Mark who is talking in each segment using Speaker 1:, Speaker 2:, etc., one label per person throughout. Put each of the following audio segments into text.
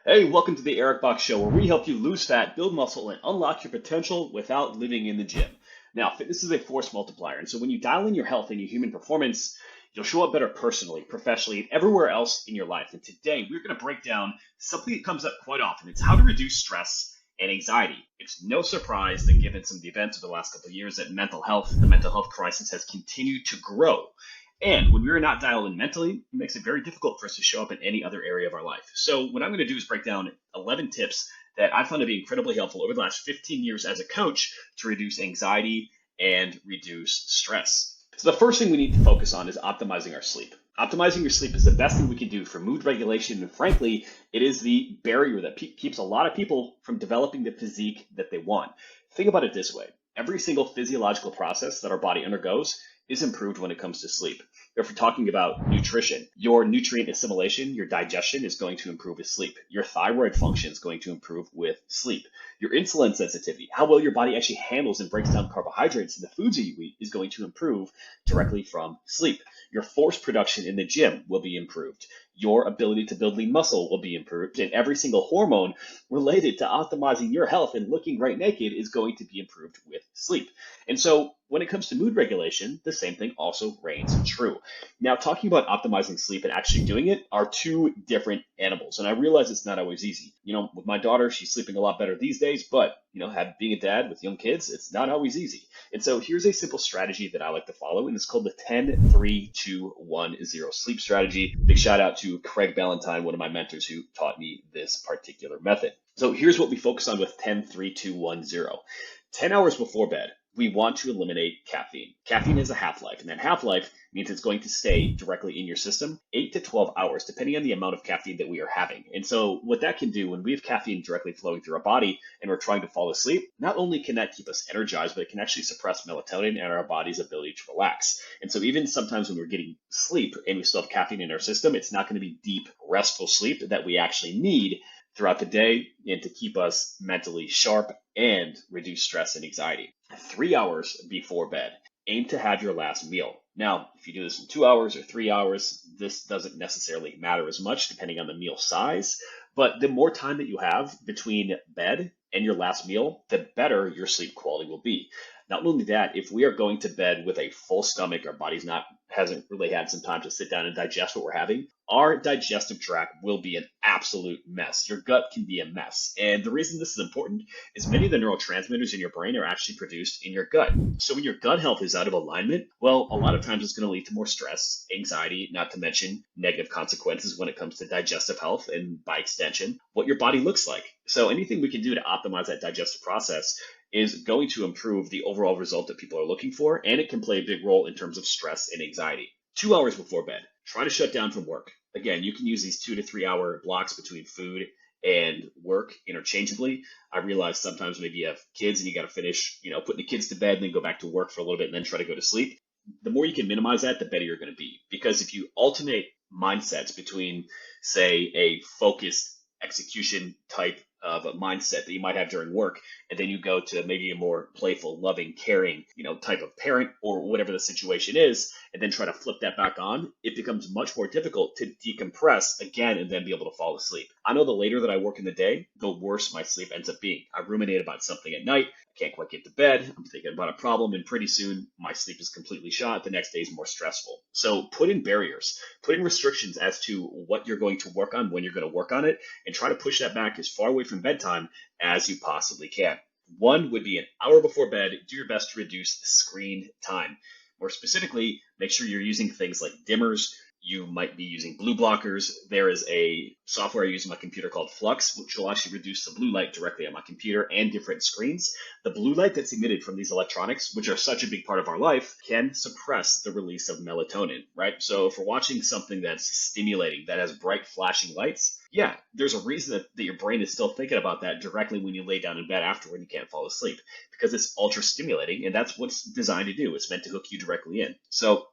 Speaker 1: Hey, welcome to the Eric Box Show, where we help you lose fat, build muscle, and unlock your potential without living in the gym. Now, fitness is a force multiplier, and so when you dial in your health and your human performance, you'll show up better personally, professionally, and everywhere else in your life. And today, we're going to break down something that comes up quite often. It's how to reduce stress and anxiety. It's no surprise that given some of the events of the last couple of years, that the mental health crisis has continued to grow. And when we're not dialed in mentally, it makes it very difficult for us to show up in any other area of our life. So what I'm going to do is break down 11 tips that I found to be incredibly helpful over the last 15 years as a coach to reduce anxiety and reduce stress. So the first thing we need to focus on is optimizing our sleep. Optimizing your sleep is the best thing we can do for mood regulation, and frankly, it is the barrier that keeps a lot of people from developing the physique that they want. Think about it this way. Every single physiological process that our body undergoes is improved when it comes to sleep. If we're talking about nutrition, your nutrient assimilation, your digestion is going to improve with sleep. Your thyroid function is going to improve with sleep. Your insulin sensitivity, how well your body actually handles and breaks down carbohydrates in the foods that you eat, is going to improve directly from sleep. Your force production in the gym will be improved. Your ability to build lean muscle will be improved, and every single hormone related to optimizing your health and looking great naked is going to be improved with sleep. And so when it comes to mood regulation, the same thing also reigns true. Now, talking about optimizing sleep and actually doing it are two different animals. And I realize it's not always easy. With my daughter, she's sleeping a lot better these days, but being a dad with young kids, it's not always easy. And so here's a simple strategy that I like to follow, and it's called the 10-3-2-1-0 sleep strategy. Big shout out to Craig Ballantyne, one of my mentors who taught me this particular method. So here's what we focus on with 10-3-2-1-0. 10 hours before bed, we want to eliminate caffeine. Caffeine has a half-life, and that half-life means it's going to stay directly in your system 8 to 12 hours, depending on the amount of caffeine that we are having. And so what that can do when we have caffeine directly flowing through our body and we're trying to fall asleep, not only can that keep us energized, but it can actually suppress melatonin and our body's ability to relax. And so even sometimes when we're getting sleep and we still have caffeine in our system, it's not going to be deep, restful sleep that we actually need throughout the day and to keep us mentally sharp and reduce stress and anxiety. 3 hours before bed, aim to have your last meal. Now, if you do this in 2 hours or 3 hours, this doesn't necessarily matter as much depending on the meal size, but the more time that you have between bed and your last meal, the better your sleep quality will be. Not only that, if we are going to bed with a full stomach, our body's hasn't really had some time to sit down and digest what we're having, our digestive tract will be an absolute mess. Your gut can be a mess. And the reason this is important is many of the neurotransmitters in your brain are actually produced in your gut. So when your gut health is out of alignment, well, a lot of times it's going to lead to more stress, anxiety, not to mention negative consequences when it comes to digestive health and by extension, what your body looks like. So anything we can do to optimize that digestive process is going to improve the overall result that people are looking for, and it can play a big role in terms of stress and anxiety. 2 hours before bed, try to shut down from work. Again, you can use these 2 to 3 hour blocks between food and work interchangeably. I realize sometimes maybe you have kids and you got to finish, putting the kids to bed and then go back to work for a little bit and then try to go to sleep. The more you can minimize that, the better you're going to be. Because if you alternate mindsets between, say, a focused execution type of a mindset that you might have during work, and then you go to maybe a more playful, loving, caring, type of parent or whatever the situation is, and then try to flip that back on, it becomes much more difficult to decompress again and then be able to fall asleep. I know the later that I work in the day, the worse my sleep ends up being. I ruminate about something at night, I can't quite get to bed, I'm thinking about a problem, and pretty soon my sleep is completely shot. The next day is more stressful. So put in barriers, put in restrictions as to what you're going to work on, when you're going to work on it, and try to push that back as far away from bedtime as you possibly can. One would be an hour before bed, do your best to reduce screen time. More specifically, make sure you're using things like dimmers. You might be using blue blockers. There is a software I use on my computer called Flux, which will actually reduce the blue light directly on my computer and different screens. The blue light that's emitted from these electronics, which are such a big part of our life, can suppress the release of melatonin, right? So if we're watching something that's stimulating, that has bright flashing lights, yeah, there's a reason that your brain is still thinking about that directly when you lay down in bed afterward and you can't fall asleep, because it's ultra stimulating, and that's what's designed to do. It's meant to hook you directly in. So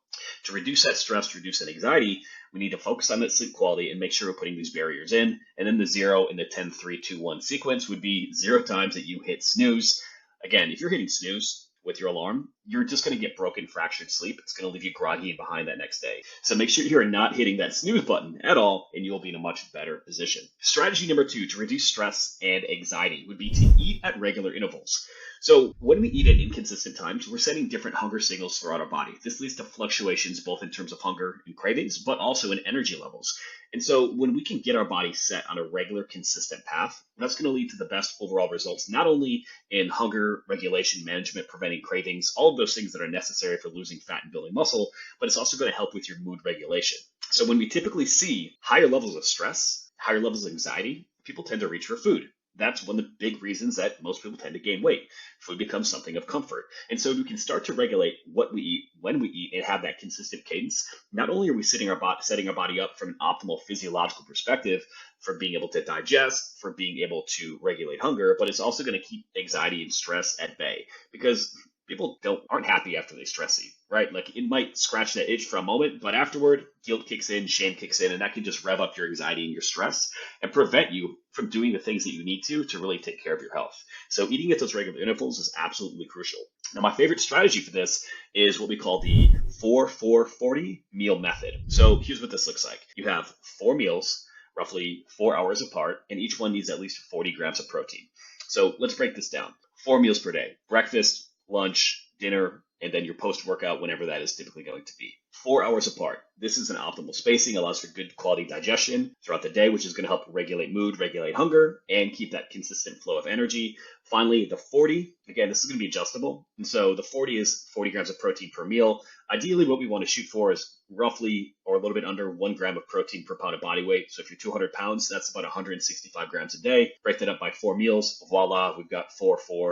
Speaker 1: to reduce that stress, to reduce that anxiety, we need to focus on that sleep quality and make sure we're putting these barriers in. And then the 0 in the 10-3-2-1 sequence would be 0 times that you hit snooze. Again, if you're hitting snooze with your alarm, you're just going to get broken, fractured sleep. It's going to leave you groggy and behind that next day. So make sure you're not hitting that snooze button at all, and you'll be in a much better position. Strategy number 2 to reduce stress and anxiety would be to eat at regular intervals. So when we eat at inconsistent times, we're sending different hunger signals throughout our body. This leads to fluctuations both in terms of hunger and cravings, but also in energy levels. And so when we can get our body set on a regular, consistent path, that's going to lead to the best overall results, not only in hunger regulation, management, preventing cravings, all of those things that are necessary for losing fat and building muscle, but it's also going to help with your mood regulation. So when we typically see higher levels of stress, higher levels of anxiety, people tend to reach for food. That's one of the big reasons that most people tend to gain weight. Food becomes something of comfort. And so if we can start to regulate what we eat, when we eat, and have that consistent cadence, not only are we setting our body up from an optimal physiological perspective for being able to digest, for being able to regulate hunger, but it's also going to keep anxiety and stress at bay, because people aren't happy after they stress eat, right? Like, it might scratch that itch for a moment, but afterward, guilt kicks in, shame kicks in, and that can just rev up your anxiety and your stress and prevent you from doing the things that you need to really take care of your health. So eating at those regular intervals is absolutely crucial. Now, my favorite strategy for this is what we call the 4-4-40 meal method. So here's what this looks like. You have 4 meals, roughly 4 hours apart, and each one needs at least 40 grams of protein. So let's break this down. 4 meals per day: breakfast, lunch, dinner, and then your post-workout, whenever that is typically going to be. 4 hours apart. This is an optimal spacing, allows for good quality digestion throughout the day, which is going to help regulate mood, regulate hunger, and keep that consistent flow of energy. Finally, the 40, again, this is going to be adjustable. And so the 40 is 40 grams of protein per meal. Ideally, what we want to shoot for is roughly or a little bit under 1 gram of protein per pound of body weight. So if you're 200 pounds, that's about 165 grams a day. Break that up by 4 meals. Voila, we've got 41.25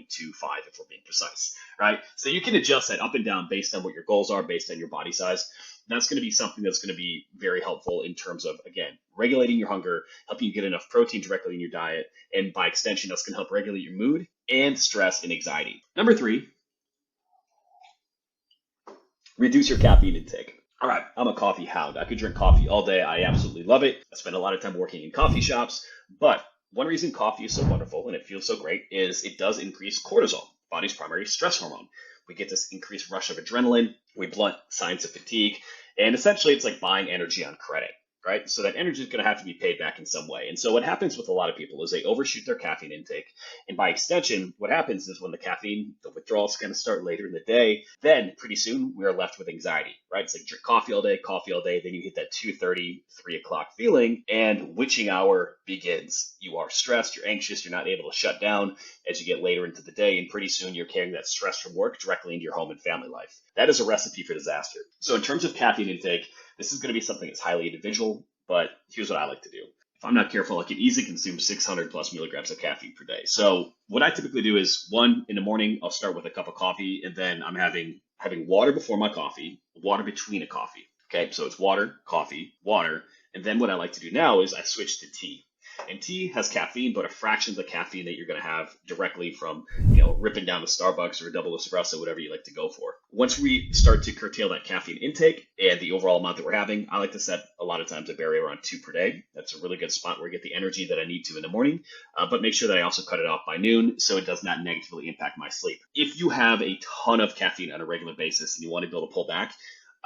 Speaker 1: if we're being precise, right? So you can adjust that up and down based on what your goals are, based on your body size. That's going to be something that's going to be very helpful in terms of, again, regulating your hunger, helping you get enough protein directly in your diet, and by extension, that's going to help regulate your mood and stress and anxiety. Number 3, reduce your caffeine intake. All right, I'm a coffee hound. I could drink coffee all day. I absolutely love it. I spend a lot of time working in coffee shops, but one reason coffee is so wonderful and it feels so great is it does increase cortisol, body's primary stress hormone. We get this increased rush of adrenaline, we blunt signs of fatigue, and essentially it's like buying energy on credit, right? So that energy is going to have to be paid back in some way. And so what happens with a lot of people is they overshoot their caffeine intake. And by extension, what happens is when the withdrawals kind of start later in the day, then pretty soon we are left with anxiety, right? It's like drink coffee all day, then you hit that 2:30, 3 o'clock feeling, and witching hour begins. You are stressed, you're anxious, you're not able to shut down as you get later into the day, and pretty soon you're carrying that stress from work directly into your home and family life. That is a recipe for disaster. So in terms of caffeine intake, this is going to be something that's highly individual, but here's what I like to do. If I'm not careful, I can easily consume 600 plus milligrams of caffeine per day. So what I typically do is, one, in the morning, I'll start with a cup of coffee, and then I'm having water before my coffee, water between a coffee. Okay, so it's water, coffee, water. And then what I like to do now is I switch to tea. And tea has caffeine, but a fraction of the caffeine that you're going to have directly from, ripping down a Starbucks or a double espresso, whatever you like to go for. Once we start to curtail that caffeine intake and the overall amount that we're having, I like to set a lot of times a barrier around 2 per day. That's a really good spot where I get the energy that I need to in the morning, but make sure that I also cut it off by noon so it does not negatively impact my sleep. If you have a ton of caffeine on a regular basis and you want to be able to pull back,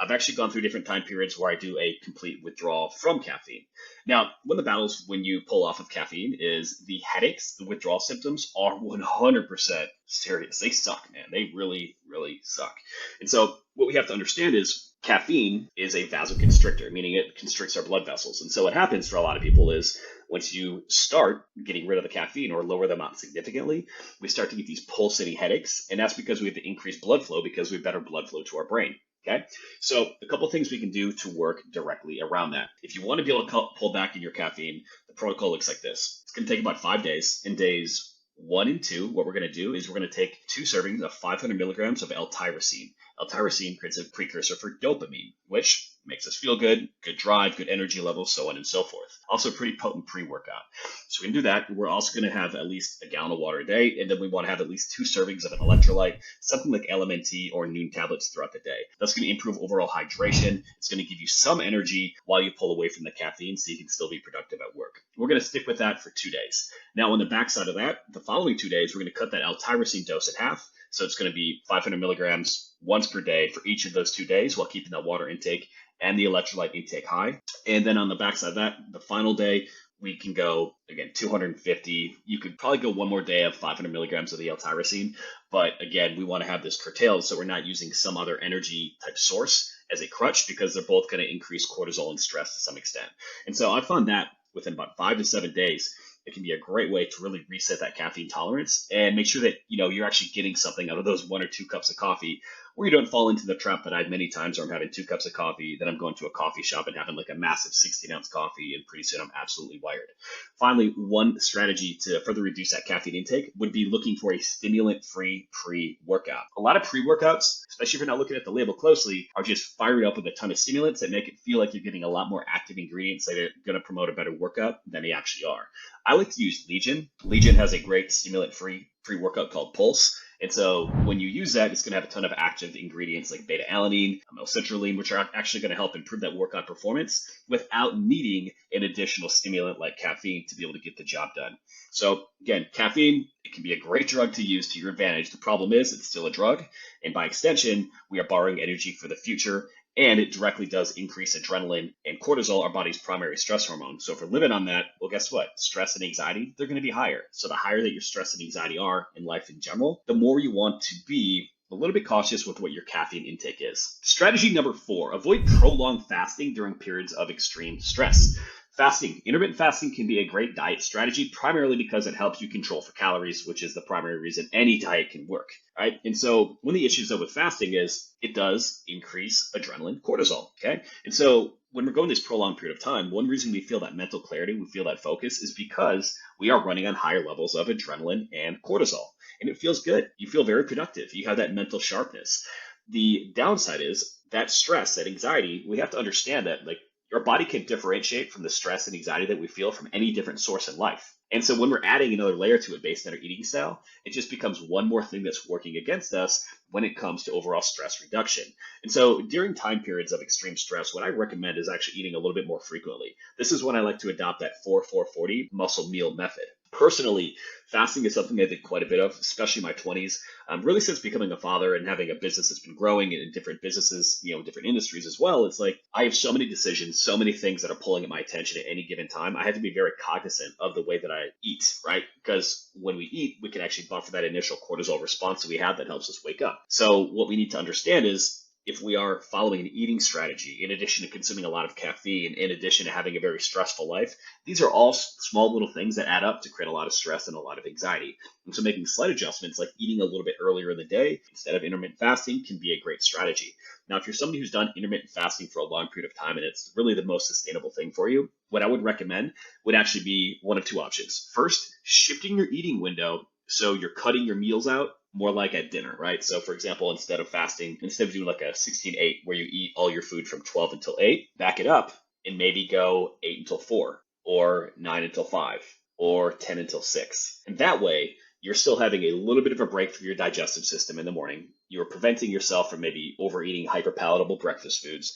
Speaker 1: I've actually gone through different time periods where I do a complete withdrawal from caffeine. Now, one of the battles when you pull off of caffeine is the headaches. The withdrawal symptoms are 100% serious. They suck, man. They really, really suck. And so what we have to understand is caffeine is a vasoconstrictor, meaning it constricts our blood vessels. And so what happens for a lot of people is once you start getting rid of the caffeine or lower the amount significantly, we start to get these pulsating headaches. And that's because we have the increased blood flow because we have better blood flow to our brain. Okay, so a couple of things we can do to work directly around that. If you want to be able to pull back in your caffeine, the protocol looks like this. It's going to take about 5 days. In days 1 and 2, what we're going to do is we're going to take 2 servings of 500 milligrams of L-tyrosine. L-tyrosine creates a precursor for dopamine, which makes us feel good, good drive, good energy levels, so on and so forth. Also a pretty potent pre-workout. So we can do that. We're also going to have at least a gallon of water a day, and then we want to have at least 2 servings of an electrolyte, something like LMNT or Noon tablets throughout the day. That's going to improve overall hydration. It's going to give you some energy while you pull away from the caffeine so you can still be productive at work. We're going to stick with that for 2 days. Now, on the backside of that, the following 2 days, we're going to cut that L-tyrosine dose in half. So it's going to be 500 milligrams once per day for each of those 2 days while keeping that water intake and the electrolyte intake high. And then on the backside of that, the final day, we can go again 250. You could probably go one more day of 500 milligrams of the L-tyrosine, but again, we want to have this curtailed so we're not using some other energy type source as a crutch, because they're both going to increase cortisol and stress to some extent. And so I found that within about 5 to 7 days, it can be a great way to really reset that caffeine tolerance and make sure that you're actually getting something out of those 1 or 2 cups of coffee, where you don't fall into the trap that I've many times where I'm having 2 cups of coffee, then I'm going to a coffee shop and having like a massive 16-ounce coffee, and pretty soon I'm absolutely wired. Finally, one strategy to further reduce that caffeine intake would be looking for a stimulant-free pre-workout. A lot of pre-workouts, especially if you're not looking at the label closely, are just fired up with a ton of stimulants that make it feel like you're getting a lot more active ingredients that are going to promote a better workout than they actually are. I like to use Legion. Legion has a great stimulant-free pre-workout called Pulse. And so when you use that, it's going to have a ton of active ingredients like beta-alanine, amylcitrulline, which are actually going to help improve that workout performance without needing an additional stimulant like caffeine to be able to get the job done. So again, caffeine, it can be a great drug to use to your advantage. The problem is it's still a drug. And by extension, we are borrowing energy for the future. And it directly does increase adrenaline and cortisol, our body's primary stress hormone. So if we're living on that, well, guess what? Stress and anxiety, they're going to be higher. So the higher that your stress and anxiety are in life in general, the more you want to be a little bit cautious with what your caffeine intake is. Strategy number 4, avoid prolonged fasting during periods of extreme stress. Intermittent fasting can be a great diet strategy, primarily because it helps you control for calories, which is the primary reason any diet can work, right? And so one of the issues though with fasting is it does increase adrenaline, cortisol, okay? And so when we're going this prolonged period of time, one reason we feel that mental clarity, we feel that focus, is because we are running on higher levels of adrenaline and cortisol. And it feels good. You feel very productive. You have that mental sharpness. The downside is that stress, that anxiety, we have to understand that our body can differentiate from the stress and anxiety that we feel from any different source in life. And so when we're adding another layer to it based on our eating style, it just becomes one more thing that's working against us when it comes to overall stress reduction. And so during time periods of extreme stress, what I recommend is actually eating a little bit more frequently. This is when I like to adopt that 4-4-40 muscle meal method. Personally, fasting is something I did quite a bit of, especially in my 20s. Really since becoming a father and having a business that's been growing in different businesses, different industries as well, it's like I have so many decisions, so many things that are pulling at my attention at any given time. I have to be very cognizant of the way that I eat, right? Because when we eat, we can actually buffer that initial cortisol response that we have that helps us wake up. So what we need to understand is, if we are following an eating strategy, in addition to consuming a lot of caffeine, in addition to having a very stressful life, these are all small little things that add up to create a lot of stress and a lot of anxiety. And so making slight adjustments like eating a little bit earlier in the day instead of intermittent fasting can be a great strategy. Now, if you're somebody who's done intermittent fasting for a long period of time and it's really the most sustainable thing for you, what I would recommend would actually be one of two options. First, shifting your eating window so you're cutting your meals out more like at dinner, right? So for example, instead of doing like a 16-8 where you eat all your food from 12 until 8, back it up and maybe go 8 until 4 or 9 until 5 or 10 until 6. And that way, you're still having a little bit of a break for your digestive system in the morning. You're preventing yourself from maybe overeating hyperpalatable breakfast foods,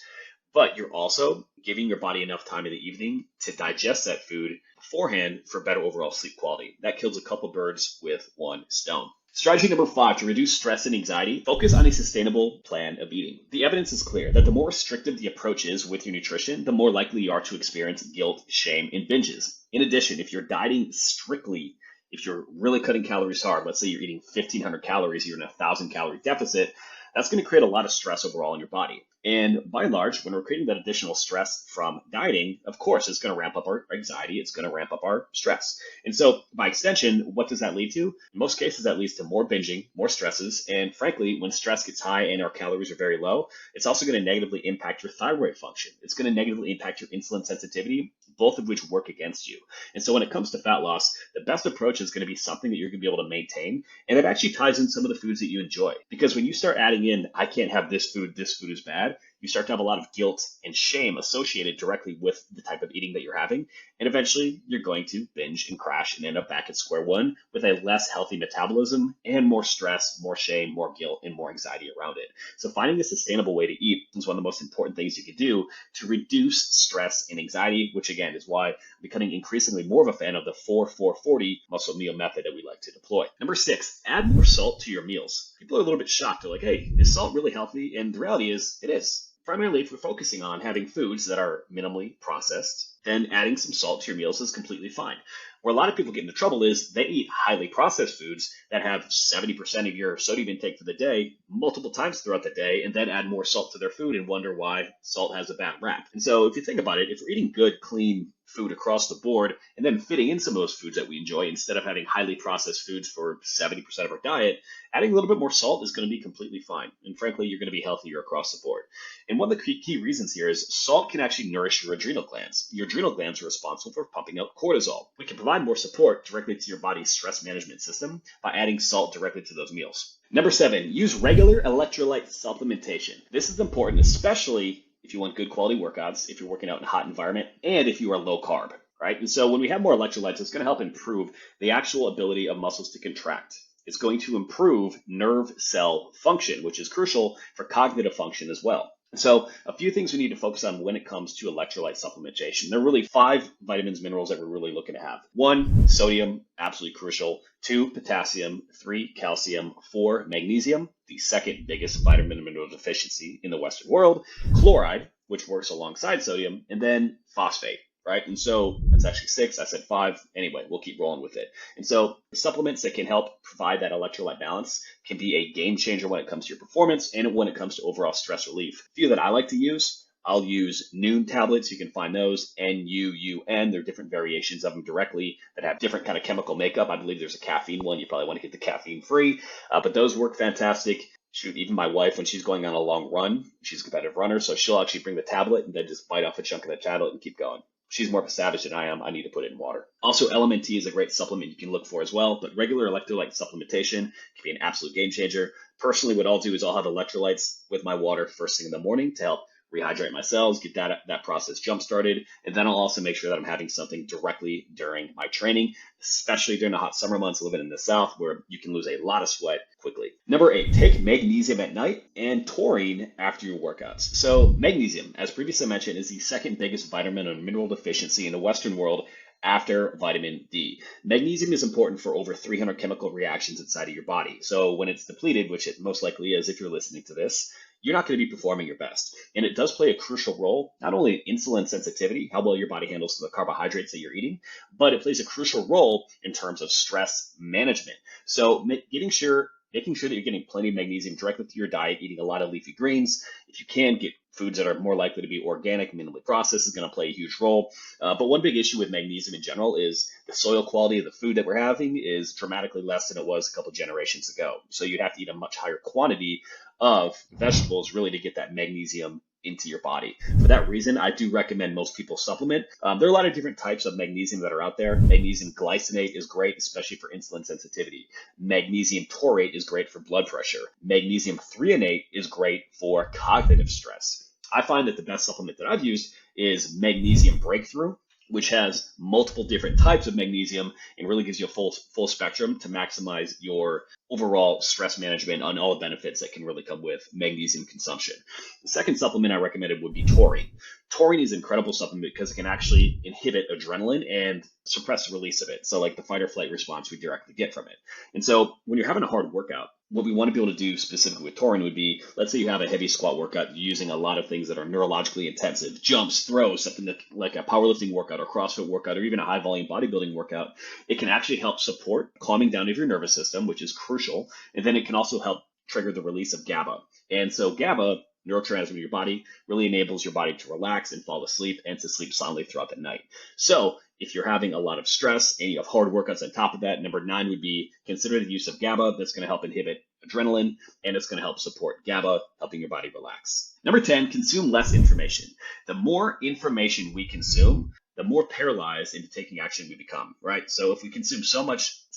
Speaker 1: but you're also giving your body enough time in the evening to digest that food beforehand for better overall sleep quality. That kills a couple birds with one stone. Strategy number 5, to reduce stress and anxiety, focus on a sustainable plan of eating. The evidence is clear that the more restrictive the approach is with your nutrition, the more likely you are to experience guilt, shame, and binges. In addition, if you're dieting strictly, if you're really cutting calories hard, let's say you're eating 1,500 calories, you're in a 1,000-calorie deficit, that's going to create a lot of stress overall in your body. And by and large, when we're creating that additional stress from dieting, of course, it's going to ramp up our anxiety. It's going to ramp up our stress. And so by extension, what does that lead to? In most cases, that leads to more binging, more stresses. And frankly, when stress gets high and our calories are very low, it's also going to negatively impact your thyroid function. It's going to negatively impact your insulin sensitivity, both of which work against you. And so when it comes to fat loss, the best approach is going to be something that you're going to be able to maintain. And it actually ties in some of the foods that you enjoy. Because when you start adding in, I can't have this food is bad, you start to have a lot of guilt and shame associated directly with the type of eating that you're having. And eventually you're going to binge and crash and end up back at square one with a less healthy metabolism and more stress, more shame, more guilt, and more anxiety around it. So finding a sustainable way to eat is one of the most important things you can do to reduce stress and anxiety, which again is why I'm becoming increasingly more of a fan of the 4-4-40 muscle meal method that we like to deploy. Number 6, add more salt to your meals. People are a little bit shocked. They're like, hey, is salt really healthy? And the reality is, it is. Primarily, if we're focusing on having foods that are minimally processed, then adding some salt to your meals is completely fine. Where a lot of people get into trouble is they eat highly processed foods that have 70% of your sodium intake for the day multiple times throughout the day, and then add more salt to their food and wonder why salt has a bad rap. And so if you think about it, if we're eating good, clean food across the board and then fitting in some of those foods that we enjoy instead of having highly processed foods for 70% of our diet, adding a little bit more salt is going to be completely fine. And frankly, you're going to be healthier across the board. And one of the key reasons here is salt can actually nourish your adrenal glands. Your adrenal glands are responsible for pumping out cortisol. We can provide more support directly to your body's stress management system by adding salt directly to those meals. Number 7, use regular electrolyte supplementation. This is important, especially if you want good quality workouts, if you're working out in a hot environment, and if you are low carb, right? And so when we have more electrolytes, it's going to help improve the actual ability of muscles to contract. It's going to improve nerve cell function, which is crucial for cognitive function as well. So a few things we need to focus on when it comes to electrolyte supplementation. There are really 5 vitamins, minerals that we're really looking to have. 1, sodium, absolutely crucial. 2, potassium. 3, calcium. 4, magnesium, the second biggest vitamin and mineral deficiency in the Western world. Chloride, which works alongside sodium, and then phosphate. Right? And so that's actually 6. I said 5. Anyway, we'll keep rolling with it. And so supplements that can help provide that electrolyte balance can be a game changer when it comes to your performance and when it comes to overall stress relief. A few that I like to use, I'll use Noon tablets. You can find those, N-U-U-N. There are different variations of them directly that have different kind of chemical makeup. I believe there's a caffeine one. You probably want to get the caffeine free, but those work fantastic. Shoot, even my wife, when she's going on a long run, she's a competitive runner, so she'll actually bring the tablet and then just bite off a chunk of the tablet and keep going. She's more of a savage than I am. I need to put it in water. Also, LMNT is a great supplement you can look for as well, but regular electrolyte supplementation can be an absolute game changer. Personally, what I'll do is I'll have electrolytes with my water first thing in the morning to help rehydrate my cells, get that process jump started, and then I'll also make sure that I'm having something directly during my training, especially during the hot summer months living in the South where you can lose a lot of sweat quickly. Number 8, take magnesium at night and taurine after your workouts. So magnesium, as previously mentioned, is the second biggest vitamin and mineral deficiency in the Western world after vitamin D. Magnesium is important for over 300 chemical reactions inside of your body. So when it's depleted, which it most likely is if you're listening to this, you're not going to be performing your best. And it does play a crucial role, not only in insulin sensitivity, how well your body handles the carbohydrates that you're eating, but it plays a crucial role in terms of stress management. So making sure that you're getting plenty of magnesium directly through your diet, eating a lot of leafy greens. If you can, get foods that are more likely to be organic, minimally processed is going to play a huge role. But one big issue with magnesium in general is the soil quality of the food that we're having is dramatically less than it was a couple generations ago. So you'd have to eat a much higher quantity of vegetables really to get that magnesium into your body. For that reason, I do recommend most people supplement. There are a lot of different types of magnesium that are out there. Magnesium glycinate is great, especially for insulin sensitivity. Magnesium taurate is great for blood pressure. Magnesium threonate is great for cognitive stress. I find that the best supplement that I've used is Magnesium Breakthrough, which has multiple different types of magnesium and really gives you a full spectrum to maximize your overall stress management on all the benefits that can really come with magnesium consumption. The second supplement I recommended would be taurine. Taurine is an incredible supplement because it can actually inhibit adrenaline and suppress the release of it. So like the fight or flight response we directly get from it. And so when you're having a hard workout, what we want to be able to do specifically with taurine would be, let's say you have a heavy squat workout, you're using a lot of things that are neurologically intensive, jumps, throws, something like a powerlifting workout or CrossFit workout or even a high volume bodybuilding workout. It can actually help support calming down of your nervous system, which is crucial. And then it can also help trigger the release of GABA. And so GABA, neurotransmitter in your body, really enables your body to relax and fall asleep and to sleep soundly throughout the night. So if you're having a lot of stress and you have hard workouts on top of that, number 9 would be consider the use of GABA. That's going to help inhibit adrenaline and it's going to help support GABA, helping your body relax. Number 10, consume less information. The more information we consume, the more paralyzed into taking action we become, right? So if we consume so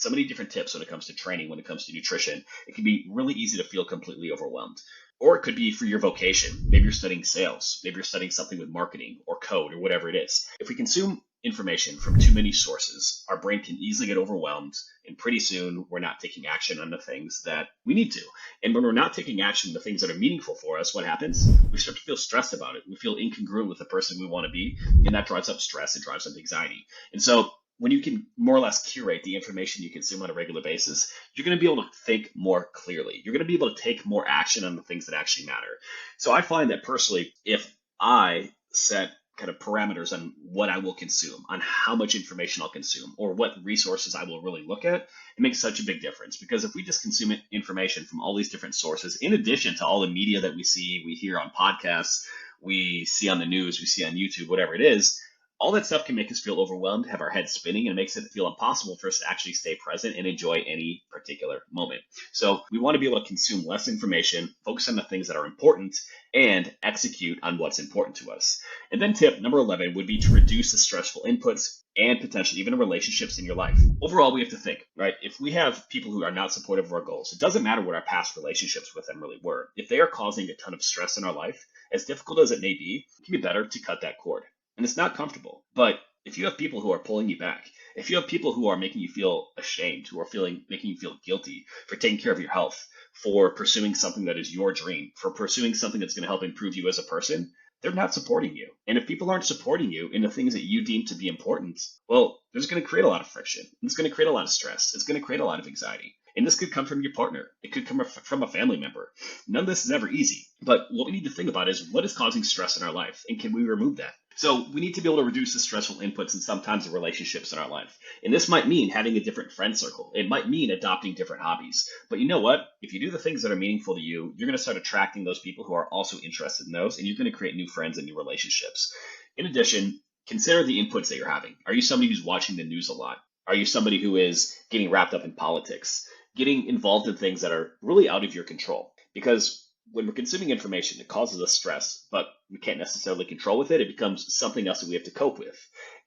Speaker 1: many different tips when it comes to training, when it comes to nutrition, it can be really easy to feel completely overwhelmed. Or it could be for your vocation. Maybe you're studying sales. Maybe you're studying something with marketing or code or whatever it is. If we consume information from too many sources, our brain can easily get overwhelmed, and pretty soon we're not taking action on the things that we need to. And when we're not taking action on the things that are meaningful for us, what happens? We start to feel stressed about it. We feel incongruent with the person we want to be, and that drives up stress. It drives up anxiety. And so when you can more or less curate the information you consume on a regular basis, you're going to be able to think more clearly. You're going to be able to take more action on the things that actually matter. So I find that personally, if I set kind of parameters on what I will consume, on how much information I'll consume, or what resources I will really look at, it makes such a big difference. Because if we just consume information from all these different sources, in addition to all the media that we see, we hear on podcasts, we see on the news, we see on YouTube, whatever it is, all that stuff can make us feel overwhelmed, have our heads spinning, and it makes it feel impossible for us to actually stay present and enjoy any particular moment. So we want to be able to consume less information, focus on the things that are important, and execute on what's important to us. And then tip number 11 would be to reduce the stressful inputs and potentially even relationships in your life. Overall, we have to think, right? If we have people who are not supportive of our goals, it doesn't matter what our past relationships with them really were. If they are causing a ton of stress in our life, as difficult as it may be, it can be better to cut that cord. And it's not comfortable. But if you have people who are pulling you back, if you have people who are making you feel ashamed, who are making you feel guilty for taking care of your health, for pursuing something that is your dream, for pursuing something that's going to help improve you as a person, they're not supporting you. And if people aren't supporting you in the things that you deem to be important, well, there's going to create a lot of friction. It's going to create a lot of stress. It's going to create a lot of anxiety. And this could come from your partner. It could come from a family member. None of this is ever easy. But what we need to think about is what is causing stress in our life, and can we remove that? So we need to be able to reduce the stressful inputs and sometimes the relationships in our life. And this might mean having a different friend circle. It might mean adopting different hobbies. But you know what? If you do the things that are meaningful to you, you're going to start attracting those people who are also interested in those, and you're going to create new friends and new relationships. In addition, consider the inputs that you're having. Are you somebody who's watching the news a lot? Are you somebody who is getting wrapped up in politics, getting involved in things that are really out of your control? Because when we're consuming information, it causes us stress, but we can't necessarily control with it. It becomes something else that we have to cope with.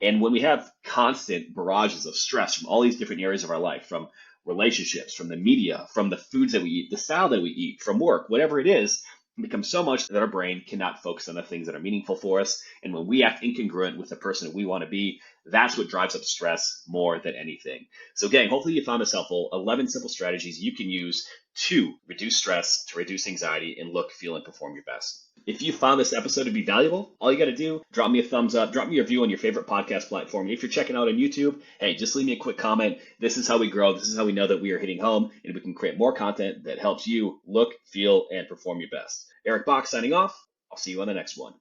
Speaker 1: And when we have constant barrages of stress from all these different areas of our life, from relationships, from the media, from the foods that we eat, the style that we eat, from work, whatever it is, it becomes so much that our brain cannot focus on the things that are meaningful for us. And when we act incongruent with the person that we want to be, that's what drives up stress more than anything. So gang, hopefully you found this helpful. 11 simple strategies you can use to reduce stress, to reduce anxiety, and look, feel, and perform your best. If you found this episode to be valuable, all you got to do, drop me a thumbs up, drop me a review on your favorite podcast platform. And if you're checking out on YouTube, hey, just leave me a quick comment. This is how we grow. This is how we know that we are hitting home, and we can create more content that helps you look, feel, and perform your best. Eric Bach signing off. I'll see you on the next one.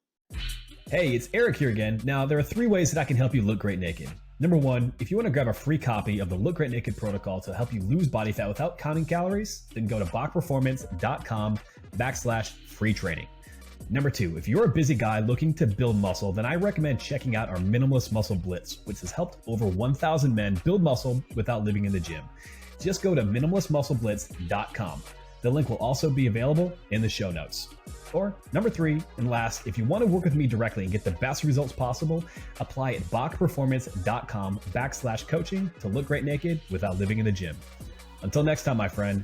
Speaker 2: Hey, it's Eric here again. Now, there are 3 ways that I can help you look great naked. Number 1, if you want to grab a free copy of the Look Great Naked protocol to help you lose body fat without counting calories, then go to bachperformance.com/free training. Number 2, if you're a busy guy looking to build muscle, then I recommend checking out our Minimalist Muscle Blitz, which has helped over 1,000 men build muscle without living in the gym. Just go to minimalistmuscleblitz.com. The link will also be available in the show notes. Or number 3, and last, if you want to work with me directly and get the best results possible, apply at bachperformance.com/coaching to look great naked without living in the gym. Until next time, my friend,